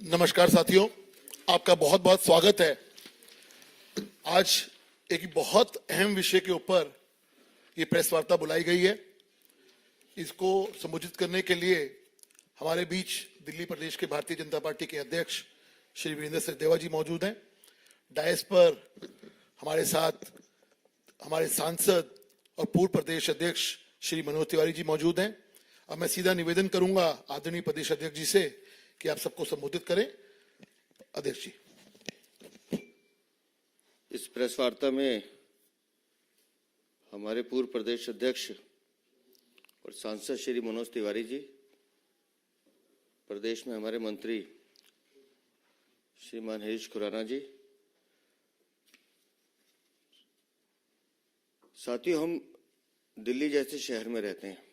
नमस्कार साथियों, आपका बहुत बहुत स्वागत है। आज एक बहुत अहम विषय के ऊपर ये प्रेस वार्ता बुलाई गई है। इसको संबोधित करने के लिए हमारे बीच दिल्ली प्रदेश के भारतीय जनता पार्टी के अध्यक्ष श्री वीरेंद्र सचदेवा जी मौजूद हैं। डायस पर हमारे साथ हमारे सांसद और पूर्व प्रदेश अध्यक्ष श्री मनोज तिवारी जी मौजूद हैं। अब मैं सीधा निवेदन करूंगा आदरणीय प्रदेश अध्यक्ष जी से कि आप सबको संबोधित करें। अध्यक्ष जी। इस प्रेस वार्ता में हमारे पूर्व प्रदेश अध्यक्ष और सांसद श्री मनोज तिवारी जी, प्रदेश में हमारे मंत्री श्रीमान हरीश खुराना जी, साथियों, हम दिल्ली जैसे शहर में रहते हैं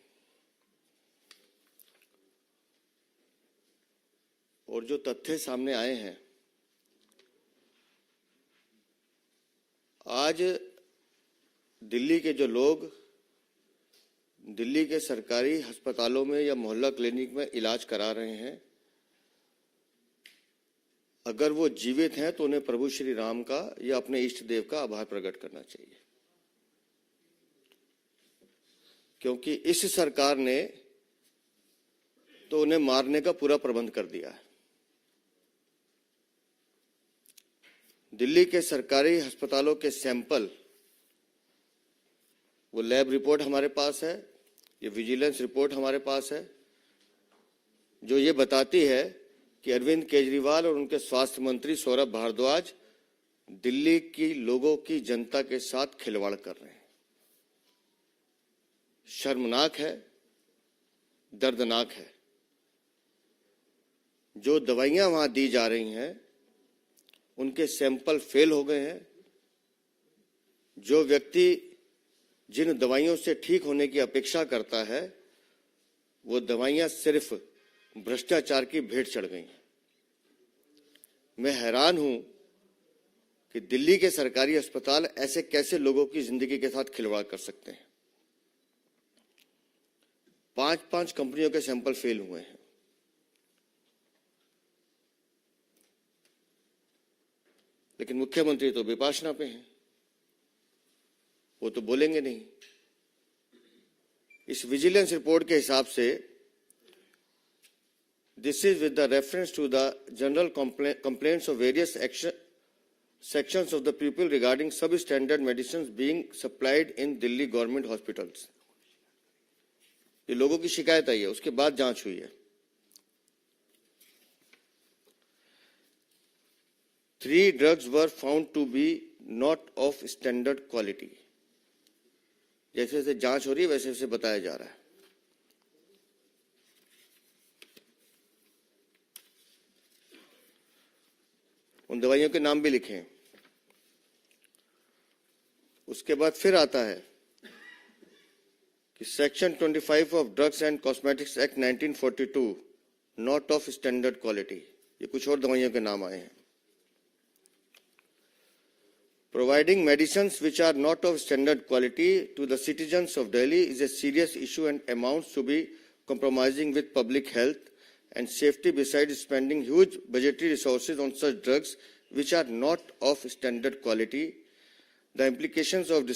और जो तथ्य सामने आए हैं, आज दिल्ली के जो लोग दिल्ली के सरकारी अस्पतालों में या मोहल्ला क्लिनिक में इलाज करा रहे हैं, अगर वो जीवित हैं तो उन्हें प्रभु श्री राम का या अपने इष्ट देव का आभार प्रकट करना चाहिए, क्योंकि इस सरकार ने तो उन्हें मारने का पूरा प्रबंध कर दिया है। दिल्ली के सरकारी अस्पतालों के सैंपल, वो लैब रिपोर्ट हमारे पास है, ये विजिलेंस रिपोर्ट हमारे पास है, जो ये बताती है कि अरविंद केजरीवाल और उनके स्वास्थ्य मंत्री सौरभ भारद्वाज दिल्ली की लोगों की जनता के साथ खिलवाड़ कर रहे हैं। शर्मनाक है, दर्दनाक है। जो दवाइयां वहां दी जा रही हैं उनके सैंपल फेल हो गए हैं। जो व्यक्ति जिन दवाइयों से ठीक होने की अपेक्षा करता है, वो दवाइयां सिर्फ भ्रष्टाचार की भेंट चढ़ गई हैं। मैं हैरान हूं कि दिल्ली के सरकारी अस्पताल ऐसे कैसे लोगों की जिंदगी के साथ खिलवाड़ कर सकते हैं। 5 कंपनियों के सैंपल फेल हुए हैं। लेकिन मुख्यमंत्री तो विपाशना पे हैं, वो तो बोलेंगे नहीं। इस विजिलेंस रिपोर्ट के हिसाब से this is with the reference to the general complaints of various sections of the people regarding substandard medicines being supplied in Delhi government hospitals. ये लोगों की शिकायत आई है, उसके बाद जांच हुई है। 3 drugs were found to be not of standard quality. जैसे जैसे जांच हो रही है वैसे वैसे बताया जा रहा है। उन दवाइयों के नाम भी लिखे हैं। उसके बाद फिर आता है कि section 25 of drugs and cosmetics act 1942 not of standard quality, ये कुछ और दवाइयों के नाम आए हैं। Providing medicines which are not of standard quality to the citizens of Delhi is a serious issue and amounts to be compromising with public health and safety, besides spending huge budgetary resources on such drugs which are not of standard quality. The implications of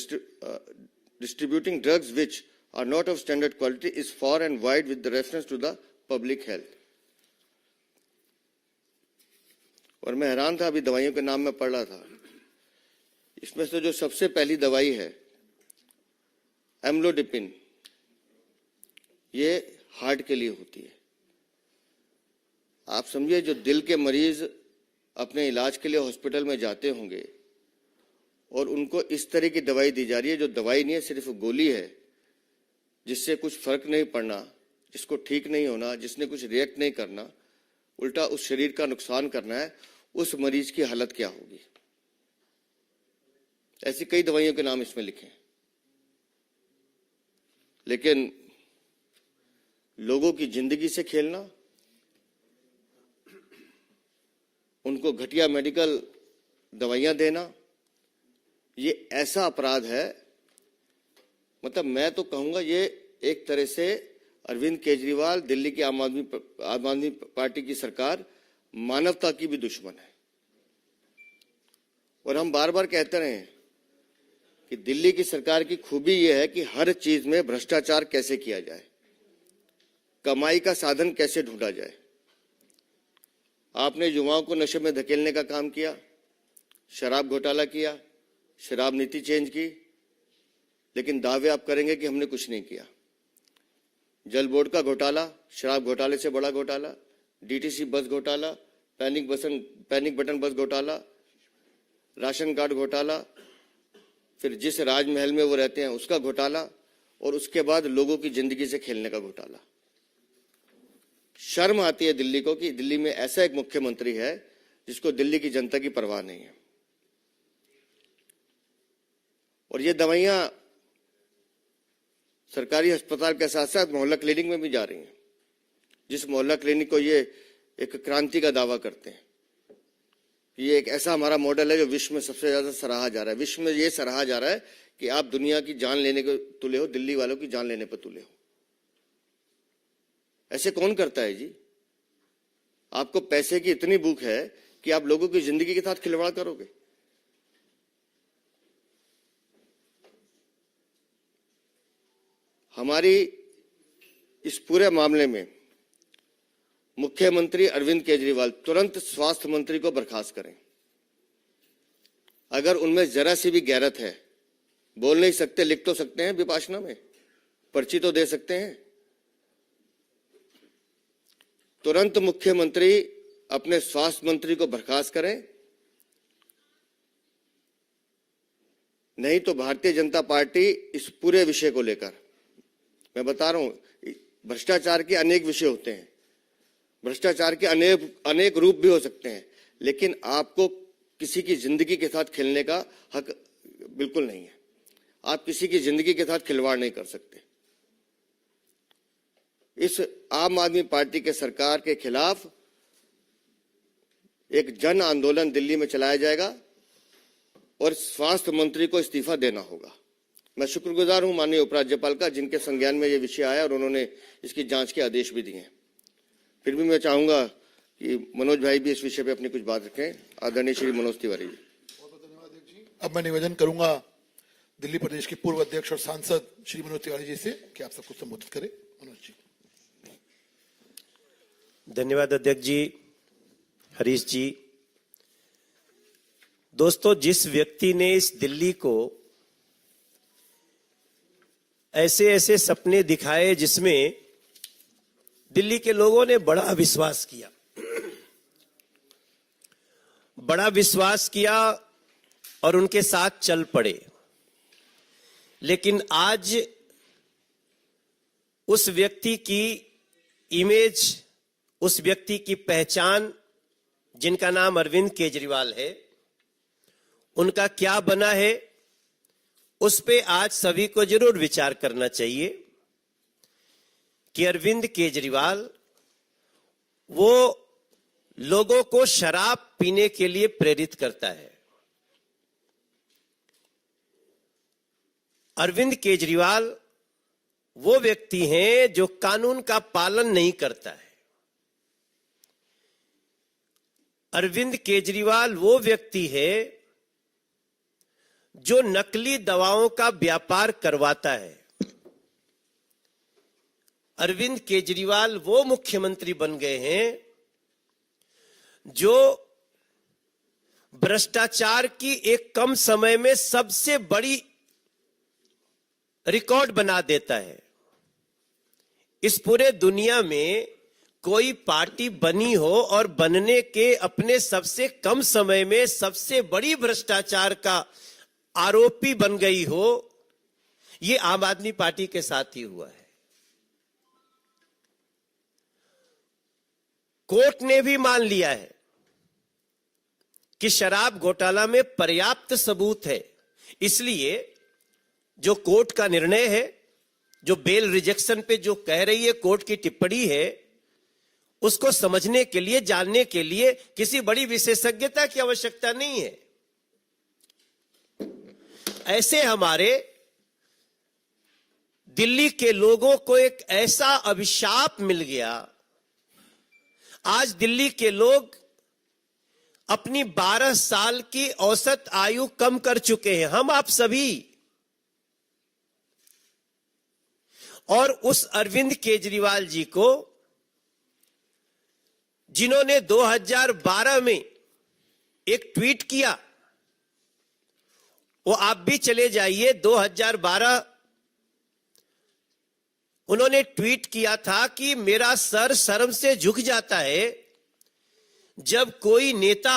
distributing drugs which are not of standard quality is far and wide with the reference to the public health. और मैं हैरान था, अभी दवाइयों के नाम में पढ़ रहा था, इसमें से जो सबसे पहली दवाई है एम्लोडिपिन, ये हार्ट के लिए होती है। आप समझिए, जो दिल के मरीज अपने इलाज के लिए हॉस्पिटल में जाते होंगे और उनको इस तरह की दवाई दी जा रही है, जो दवाई नहीं है, सिर्फ गोली है, जिससे कुछ फर्क नहीं पड़ना, जिसको ठीक नहीं होना, जिसने कुछ रिएक्ट नहीं करना, उल्टा उस शरीर का नुकसान करना है, उस मरीज की हालत क्या होगी। ऐसी कई दवाइयों के नाम इसमें लिखे हैं। लेकिन लोगों की जिंदगी से खेलना, उनको घटिया मेडिकल दवाइयां देना, ये ऐसा अपराध है, मतलब मैं तो कहूंगा ये एक तरह से अरविंद केजरीवाल, दिल्ली की आम आदमी पार्टी की सरकार मानवता की भी दुश्मन है। और हम बार बार कहते रहे हैं कि दिल्ली की सरकार की खूबी यह है कि हर चीज में भ्रष्टाचार कैसे किया जाए, कमाई का साधन कैसे ढूंढा जाए। आपने युवाओं को नशे में धकेलने का काम किया, शराब घोटाला किया, शराब नीति चेंज की, लेकिन दावे आप करेंगे कि हमने कुछ नहीं किया। जल बोर्ड का घोटाला, शराब घोटाले से बड़ा घोटाला, डीटीसी बस घोटाला, पैनिक बटन बस घोटाला, राशन कार्ड घोटाला, फिर जिस राजमहल में वो रहते हैं उसका घोटाला, और उसके बाद लोगों की जिंदगी से खेलने का घोटाला। शर्म आती है दिल्ली को कि दिल्ली में ऐसा एक मुख्यमंत्री है जिसको दिल्ली की जनता की परवाह नहीं है। और ये दवाइयां सरकारी अस्पताल के साथ साथ मोहल्ला क्लिनिक में भी जा रही हैं, जिस मोहल्ला क्लिनिक को ये एक क्रांति का दावा करते हैं। ये एक ऐसा हमारा मॉडल है जो विश्व में सबसे ज्यादा सराहा जा रहा है। विश्व में ये सराहा जा रहा है कि आप दुनिया की जान लेने को तुले हो, दिल्ली वालों की जान लेने पर तुले हो। ऐसे कौन करता है जी? आपको पैसे की इतनी भूख है कि आप लोगों की जिंदगी के साथ खिलवाड़ करोगे। हमारी इस पूरे मामले में मुख्यमंत्री अरविंद केजरीवाल तुरंत स्वास्थ्य मंत्री को बर्खास्त करें। अगर उनमें जरा सी भी गैरत है, बोल नहीं सकते, लिख तो सकते हैं विपाशना में, पर्ची तो दे सकते हैं। तुरंत मुख्यमंत्री अपने स्वास्थ्य मंत्री को बर्खास्त करें, नहीं तो भारतीय जनता पार्टी इस पूरे विषय को लेकर, मैं बता रहा हूं, भ्रष्टाचार के अनेक विषय होते हैं, भ्रष्टाचार के अनेक रूप भी हो सकते हैं, लेकिन आपको किसी की जिंदगी के साथ खेलने का हक बिल्कुल नहीं है। आप किसी की जिंदगी के साथ खिलवाड़ नहीं कर सकते। इस आम आदमी पार्टी के सरकार के खिलाफ एक जन आंदोलन दिल्ली में चलाया जाएगा और स्वास्थ्य मंत्री को इस्तीफा देना होगा। मैं शुक्रगुजार हूं माननीय उपराज्यपाल का, जिनके संज्ञान में यह विषय आया और उन्होंने इसकी जांच के आदेश भी दिए हैं। फिर भी मैं चाहूंगा कि मनोज भाई भी इस विषय पे अपनी कुछ बात रखें। आदरणीय श्री मनोज तिवारी जी। बहुत बहुत धन्यवाद अध्यक्ष जी। अब मैं निवेदन करूंगा दिल्ली प्रदेश के पूर्व अध्यक्ष और सांसद श्री मनोज तिवारी जी से कि आप सबको संबोधित करें। मनोज जी। धन्यवाद अध्यक्ष जी, हरीश जी। दोस्तों, जिस व्यक्ति ने इस दिल्ली को ऐसे ऐसे सपने दिखाए जिसमें दिल्ली के लोगों ने बड़ा विश्वास किया और उनके साथ चल पड़े, लेकिन आज उस व्यक्ति की इमेज, उस व्यक्ति की पहचान, जिनका नाम अरविंद केजरीवाल है, उनका क्या बना है, उस पे आज सभी को जरूर विचार करना चाहिए कि अरविंद केजरीवाल वो लोगों को शराब पीने के लिए प्रेरित करता है। अरविंद केजरीवाल वो व्यक्ति हैं जो कानून का पालन नहीं करता है। अरविंद केजरीवाल वो व्यक्ति है जो नकली दवाओं का व्यापार करवाता है। अरविंद केजरीवाल वो मुख्यमंत्री बन गए हैं जो भ्रष्टाचार की एक कम समय में सबसे बड़ी रिकॉर्ड बना देता है। इस पूरे दुनिया में कोई पार्टी बनी हो और बनने के अपने सबसे कम समय में सबसे बड़ी भ्रष्टाचार का आरोपी बन गई हो, ये आम आदमी पार्टी के साथ ही हुआ है। कोर्ट ने भी मान लिया है कि शराब घोटाला में पर्याप्त सबूत है, इसलिए जो कोर्ट का निर्णय है, जो बेल रिजेक्शन पे जो कह रही है कोर्ट की टिप्पणी है, उसको समझने के लिए, जानने के लिए किसी बड़ी विशेषज्ञता की आवश्यकता नहीं है। ऐसे हमारे दिल्ली के लोगों को एक ऐसा अभिशाप मिल गया। आज दिल्ली के लोग अपनी 12 साल की औसत आयु कम कर चुके हैं, हम आप सभी। और उस अरविंद केजरीवाल जी को, जिन्होंने 2012 में एक ट्वीट किया, वो आप भी चले जाइए, 2012 उन्होंने ट्वीट किया था कि मेरा सर शर्म से झुक जाता है जब कोई नेता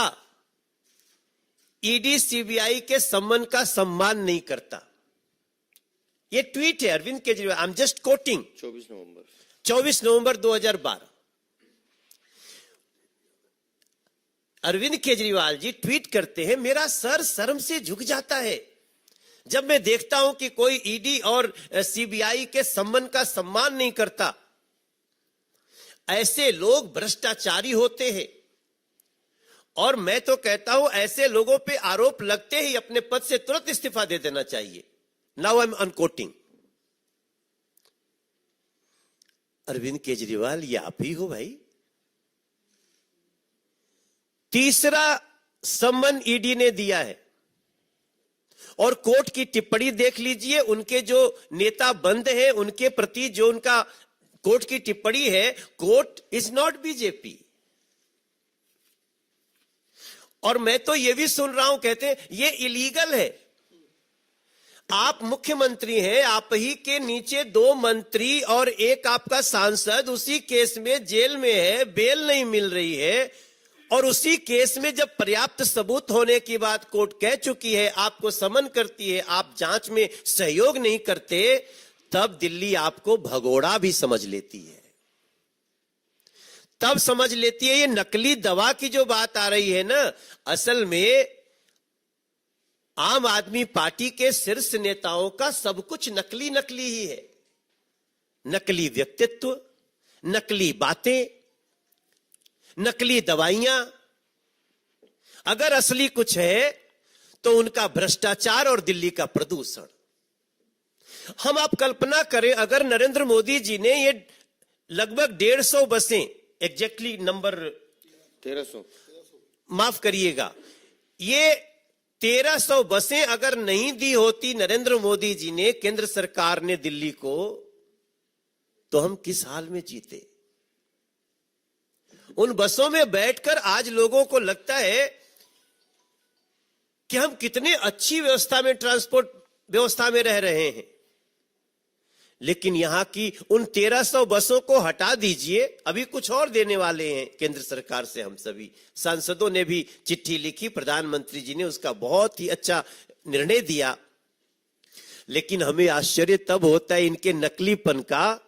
ईडी सीबीआई के सम्मान का सम्मान नहीं करता। ये ट्वीट है Arvind Kejriwal, I am just quoting, 24 नवंबर 2012। अरविंद केजरीवाल जी ट्वीट करते हैं, मेरा सर शर्म से झुक जाता है जब मैं देखता हूं कि कोई ईडी और सीबीआई के सम्मान का सम्मान नहीं करता। ऐसे लोग भ्रष्टाचारी होते हैं, और मैं तो कहता हूं ऐसे लोगों पे आरोप लगते ही अपने पद से तुरंत इस्तीफा दे देना चाहिए। Now I am unquoting. Arvind Kejriwal, ये आप ही हो भाई। तीसरा सम्मन ईडी ने दिया है, और कोर्ट की टिप्पणी देख लीजिए, उनके जो नेता बंद हैं उनके प्रति जो उनका कोर्ट की टिप्पणी है, कोर्ट इज नॉट बीजेपी। और मैं तो ये भी सुन रहा हूं, कहते हैं ये इलीगल है। आप मुख्यमंत्री हैं, आप ही के नीचे 2 मंत्री और एक आपका सांसद उसी केस में जेल में है, बेल नहीं मिल रही है, और उसी केस में जब पर्याप्त सबूत होने की बात कोर्ट कह चुकी है, आपको समन करती है, आप जांच में सहयोग नहीं करते, तब दिल्ली आपको भगोड़ा भी समझ लेती है। तब समझ लेती है ये नकली दवा की जो बात आ रही है ना, असल में आम आदमी पार्टी के शीर्ष नेताओं का सब कुछ नकली नकली ही है। नकली व्यक्तित्व, नकली बातें, नकली दवाइयां। अगर असली कुछ है तो उनका भ्रष्टाचार और दिल्ली का प्रदूषण। हम आप कल्पना करें, अगर नरेंद्र मोदी जी ने ये लगभग 150 बसें, एग्जैक्टली नंबर 1300, माफ करिएगा, ये 1300 बसें अगर नहीं दी होती नरेंद्र मोदी जी ने, केंद्र सरकार ने दिल्ली को, तो हम किस हाल में जीते। उन बसों में बैठकर आज लोगों को लगता है कि हम कितने अच्छी व्यवस्था में, ट्रांसपोर्ट व्यवस्था में रह रहे हैं। लेकिन यहां की उन 1300 बसों को हटा दीजिए, अभी कुछ और देने वाले हैं केंद्र सरकार से। हम सभी सांसदों ने भी चिट्ठी लिखी, प्रधानमंत्री जी ने उसका बहुत ही अच्छा निर्णय दिया। लेकिन हमें आश्चर्य तब होता है इनके नकलीपन का,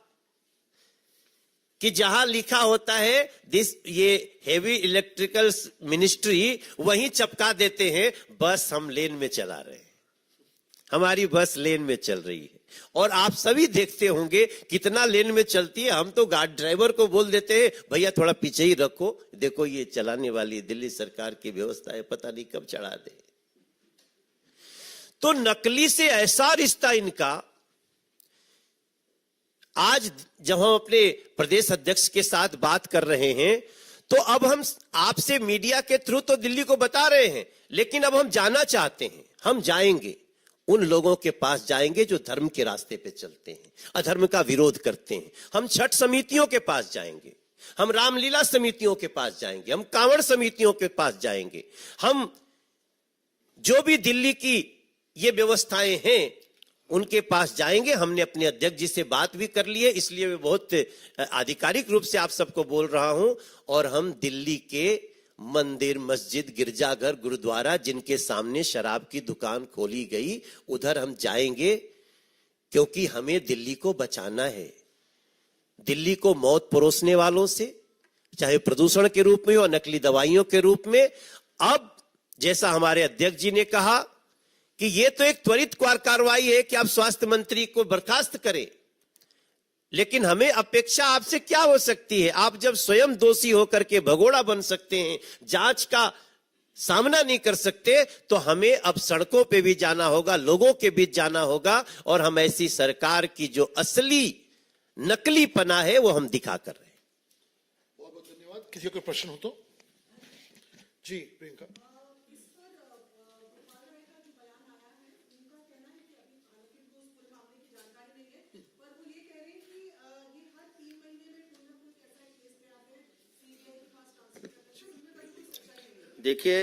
कि जहां लिखा होता है दिस, ये हेवी इलेक्ट्रिकल मिनिस्ट्री, वहीं चपका देते हैं बस हम लेन में चला रहे हैं, हमारी बस लेन में चल रही है। और आप सभी देखते होंगे कितना लेन में चलती है। हम तो गार्ड ड्राइवर को बोल देते हैं, भैया थोड़ा पीछे ही रखो, देखो ये चलाने वाली दिल्ली सरकार की व्यवस्था है, पता नहीं कब चढ़ा दे। तो नकली से ऐसा रिश्ता इनका। आज जब हम अपने प्रदेश अध्यक्ष के साथ बात कर रहे हैं, तो अब हम आपसे मीडिया के थ्रू तो दिल्ली को बता रहे हैं, लेकिन अब हम जाना चाहते हैं। हम जाएंगे, उन लोगों के पास जाएंगे जो धर्म के रास्ते पे चलते हैं, अधर्म का विरोध करते हैं। हम छठ समितियों के पास जाएंगे, हम रामलीला समितियों के पास जाएंगे, हम कांवड़ समितियों के पास जाएंगे। हम जो भी दिल्ली की ये व्यवस्थाएं हैं उनके पास जाएंगे। हमने अपने अध्यक्ष जी से बात भी कर ली है, इसलिए मैं बहुत आधिकारिक रूप से आप सबको बोल रहा हूं। और हम दिल्ली के मंदिर, मस्जिद, गिरजाघर, गुरुद्वारा जिनके सामने शराब की दुकान खोली गई, उधर हम जाएंगे, क्योंकि हमें दिल्ली को बचाना है। दिल्ली को मौत परोसने वालों से, चाहे प्रदूषण के रूप में हो, नकली दवाइयों के रूप में। अब जैसा हमारे अध्यक्ष जी ने कहा कि ये तो एक त्वरित कार्रवाई है कि आप स्वास्थ्य मंत्री को बर्खास्त करें, लेकिन हमें अपेक्षा आपसे क्या हो सकती है? आप जब स्वयं दोषी होकर के भगोड़ा बन सकते हैं, जांच का सामना नहीं कर सकते, तो हमें अब सड़कों पे भी जाना होगा, लोगों के बीच जाना होगा, और हम ऐसी सरकार की जो असली नकली पना है वो हम दिखा कर रहे हैं। बहुत बहुत धन्यवाद। किसी को प्रश्न हो तो जी प्रियंका। इस पर गोपाल राय का जो बयान आया है, उनका कहना है कि अभी हालांकि उनको उस पूरे मामले की जानकारी नहीं है, पर वो ये कह रहे हैं कि ये हर 3 महीने में कोई ना कोई ऐसा केस ले आते हैं, सीबीआई के पास ट्रांसफर करते हैं, तो उनमें कभी कोई सच्चाई नहीं है। देखिए,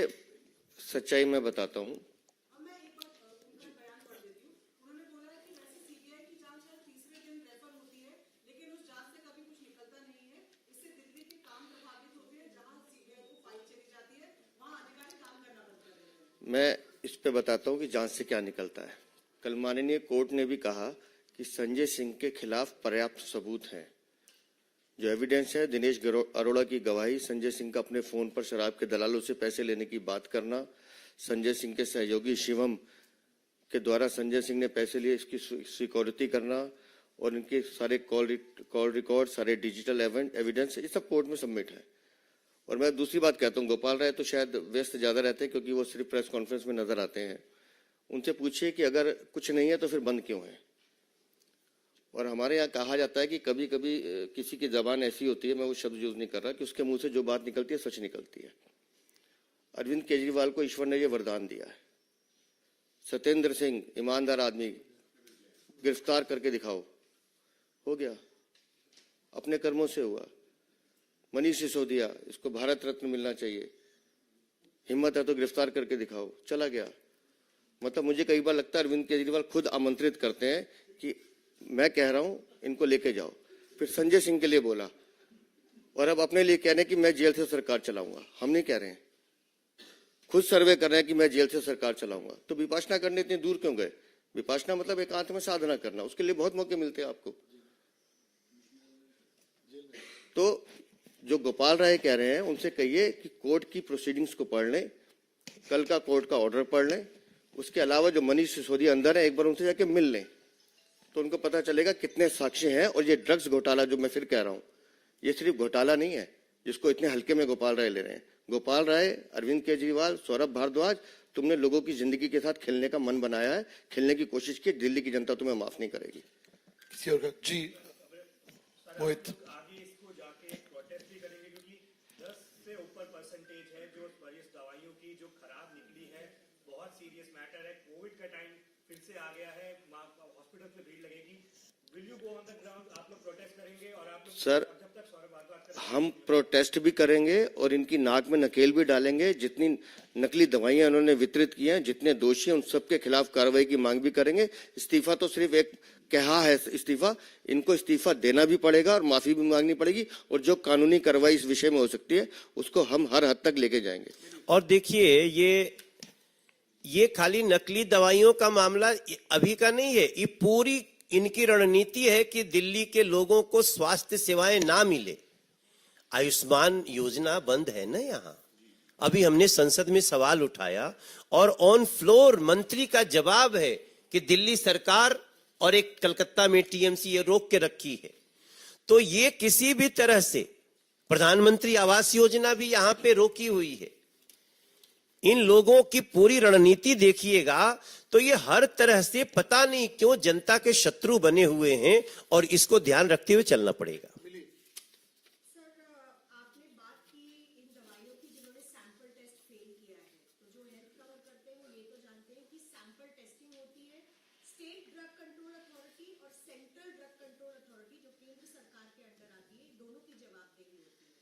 सच्चाई मैं बताता हूँ। अब मैं एक बार उनका बयान पढ़ देती हूँ। उन्होंने बोला है कि वैसे सीबीआई की जांच हर तीसरे दिन रेफर होती है, लेकिन उस जांच से कभी कुछ निकलता नहीं है। इससे दिल्ली के काम प्रभावित होते हैं, जहां सीबीआई को फाइल चली जाती है, वहां अधिकारी काम करना बंद कर देते हैं। मैं इस पे बताता हूँ कि जांच से क्या निकलता है। कल माननीय कोर्ट ने भी कहा कि संजय सिंह के खिलाफ पर्याप्त सबूत हैं। जो एविडेंस है, दिनेश अरोड़ा की गवाही, संजय सिंह का अपने फोन पर शराब के दलालों से पैसे लेने की बात करना, संजय सिंह के सहयोगी शिवम के द्वारा संजय सिंह ने पैसे लिए इसकी सिक्योरिटी करना, और इनके सारे कॉल रिकॉर्ड, सारे डिजिटल एविडेंस, ये सब कोर्ट में सबमिट है। और मैं दूसरी बात कहता हूँ, गोपाल राय तो शायद व्यस्त ज्यादा रहते हैं क्योंकि वो सिर्फ प्रेस कॉन्फ्रेंस में नजर आते हैं। उनसे पूछिए कि अगर कुछ नहीं है तो फिर बंद क्यों है। और हमारे यहाँ कहा जाता है कि कभी कभी किसी की जबान ऐसी होती है, मैं वो शब्द यूज नहीं कर रहा, कि उसके मुंह से जो बात निकलती है सच निकलती है। अरविंद केजरीवाल को ईश्वर ने ये वरदान दिया है, सत्येंद्र सिंह ईमानदार आदमी, गिरफ्तार करके दिखाओ, हो गया, अपने कर्मों से हुआ। मनीष सिसोदिया, इसको भारत रत्न मिलना चाहिए, हिम्मत है तो गिरफ्तार करके दिखाओ, चला गया। मतलब मुझे कई बार लगता है अरविंद केजरीवाल खुद आमंत्रित करते हैं कि मैं कह रहा हूं इनको लेके जाओ। फिर संजय सिंह के लिए बोला, और अब अपने लिए कह रहे हैं कि मैं जेल से सरकार चलाऊंगा। हम नहीं कह रहे हैं, खुद सर्वे कर रहे हैं कि मैं जेल से सरकार चलाऊंगा। तो विपासना करने इतनी दूर क्यों गए? विपासना मतलब एकांत में साधना करना, उसके लिए बहुत मौके मिलते हैं आपको। तो जो गोपाल राय कह रहे हैं उनसे कहिए कि कोर्ट की प्रोसीडिंग्स को पढ़ लें, कल का कोर्ट का ऑर्डर पढ़ लें। उसके अलावा जो मनीष सिसोदिया अंदर है, एक बार उनसे जाके मिल लें, तो उनको पता चलेगा कितने साक्ष्य हैं। और ये ड्रग्स घोटाला जो मैं फिर कह रहा हूं, ये सिर्फ घोटाला नहीं है जिसको इतने हल्के में गोपाल राय ले रहे हैं। गोपाल राय, अरविंद केजरीवाल, सौरभ भारद्वाज, तुमने लोगों की जिंदगी के साथ खेलने का मन बनाया है, खेलने की कोशिश की। दिल्ली की जनता तुम्हें माफ नहीं करेगी। किसी और का? जी मोहित। आगे इसको जाके प्रोटेस्ट भी करेंगे, क्योंकि 10 से ऊपर परसेंटेज है जो इस दवाइयों की जो खराब निकली है। बहुत सीरियस मैटर है। कोविड का टाइम फिर से आ गया है, हॉस्पिटल में भीड़ लगेगी। Will you go on the ground? आप लोग प्रोटेस्ट करेंगे? और आप लोग सर, जब तक सौरभ भारद्वाज हम प्रोटेस्ट भी करेंगे और इनकी नाक में नकेल भी डालेंगे। जितनी नकली दवाइयां उन्होंने वितरित की हैं, जितने दोषी हैं, उन सबके खिलाफ कार्रवाई की मांग भी करेंगे। इस्तीफा तो सिर्फ एक कहा है इस्तीफा, इनको इस्तीफा देना भी पड़ेगा और माफी भी मांगनी पड़ेगी। और जो कानूनी कार्रवाई इस विषय में हो सकती है उसको हम हर हद तक लेके जाएंगे। और देखिए, ये खाली नकली दवाइयों का मामला अभी का नहीं है, ये पूरी इनकी रणनीति है कि दिल्ली के लोगों को स्वास्थ्य सेवाएं ना मिले। आयुष्मान योजना बंद है ना यहां। अभी हमने संसद में सवाल उठाया और ऑन फ्लोर मंत्री का जवाब है कि दिल्ली सरकार और एक कलकत्ता में टीएमसी ये रोक के रखी है। तो ये किसी भी तरह से, प्रधानमंत्री आवास योजना भी यहां पे रोकी हुई है। इन लोगों की पूरी रणनीति देखिएगा तो ये हर तरह से पता नहीं क्यों जनता के शत्रु बने हुए हैं, और इसको ध्यान रखते हुए चलना पड़ेगा। सर, आपने बात की इन दवाइयों की जिन्होंने सैंपल टेस्ट फेल किया है, तो जो हेल्थ कवर करते हैं वो ये तो जानते हैं कि सैंपल टेस्टिंग होती है स्टेट ड्रग कंट्रोल अथॉरिटी और सेंट्रल ड्रग कंट्रोल अथॉरिटी जो केंद्र सरकार के अंडर आती है, दोनों की जवाबदेही होती है।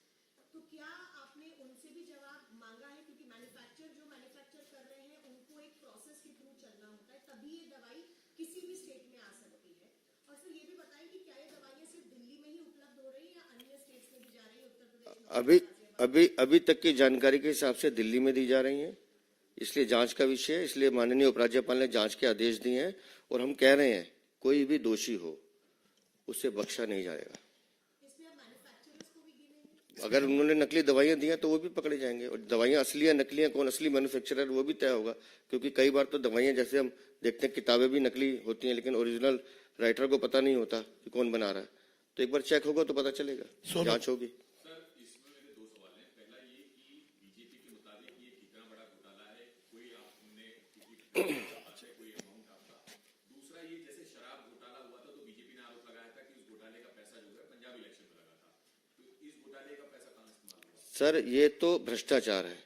तो क्या आपने उनसे भी जवाब मांगा है? क्योंकि मैन्युफैक्चर कर रहे हैं उनको एक प्रोसेस के थ्रू चलना होता है, तभी ये दवाई किसी भी स्टेट में आ सकती है। और सर ये भी बताएं कि क्या ये दवाइयां सिर्फ दिल्ली में ही उपलब्ध हो रही है या अन्य स्टेट्स में भी जा रही है? उत्तर प्रदेश अभी तक की जानकारी के हिसाब से दिल्ली में दी जा रही हैं, इसलिए जांच का विषय है। इसलिए माननीय उपराज्यपाल ने जांच के आदेश दिए हैं और हम कह रहे हैं कोई भी दोषी हो उसे बख्शा नहीं जाएगा। इसमें आप मैन्युफैक्चरर्स को भी गिनेंगे? अगर उन्होंने नकली दवाइयां दी हैं तो वो भी पकड़े जाएंगे। और दवाइयां असली है नकली है, कौन असली मैन्युफैक्चरर वो भी तय होगा। क्योंकि कई बार तो दवाइयां, जैसे हम देखते हैं किताबें भी नकली होती हैं लेकिन ओरिजिनल राइटर को पता नहीं होता कि कौन बना रहा है। तो एक बार चेक होगा तो पता चलेगा, जांच होगी। सर, ये तो भ्रष्टाचार है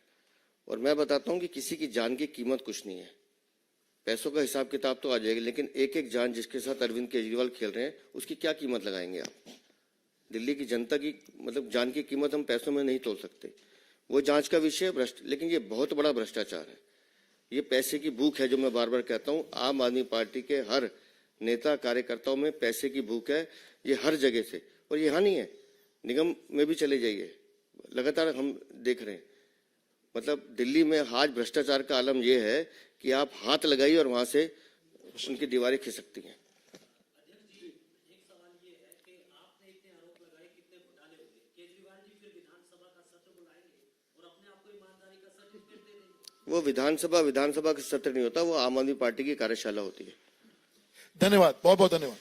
और मैं बताता हूं कि किसी की जान की कीमत कुछ नहीं है। पैसों का हिसाब किताब तो आ जाएगा, लेकिन एक एक जान जिसके साथ अरविंद केजरीवाल खेल रहे हैं, उसकी क्या कीमत लगाएंगे आप? दिल्ली की जनता की मतलब जान की कीमत हम पैसों में नहीं तोल सकते। वो जांच का विषय है, लेकिन ये बहुत बड़ा भ्रष्टाचार है। ये पैसे की भूख है, जो मैं बार बार कहता हूं। आम आदमी पार्टी के हर नेता कार्यकर्ताओं में पैसे की भूख है, ये हर जगह से। और यहाँ नहीं है, निगम में भी चले जाइए, लगातार हम देख रहे हैं। मतलब दिल्ली में आज भ्रष्टाचार का आलम यह है कि आप हाथ लगाइए और वहां से उनकी दीवारें खिसकती हैं। वो विधानसभा का सत्र नहीं होता, वो आम आदमी पार्टी की कार्यशाला होती है। धन्यवाद, बहुत बहुत धन्यवाद।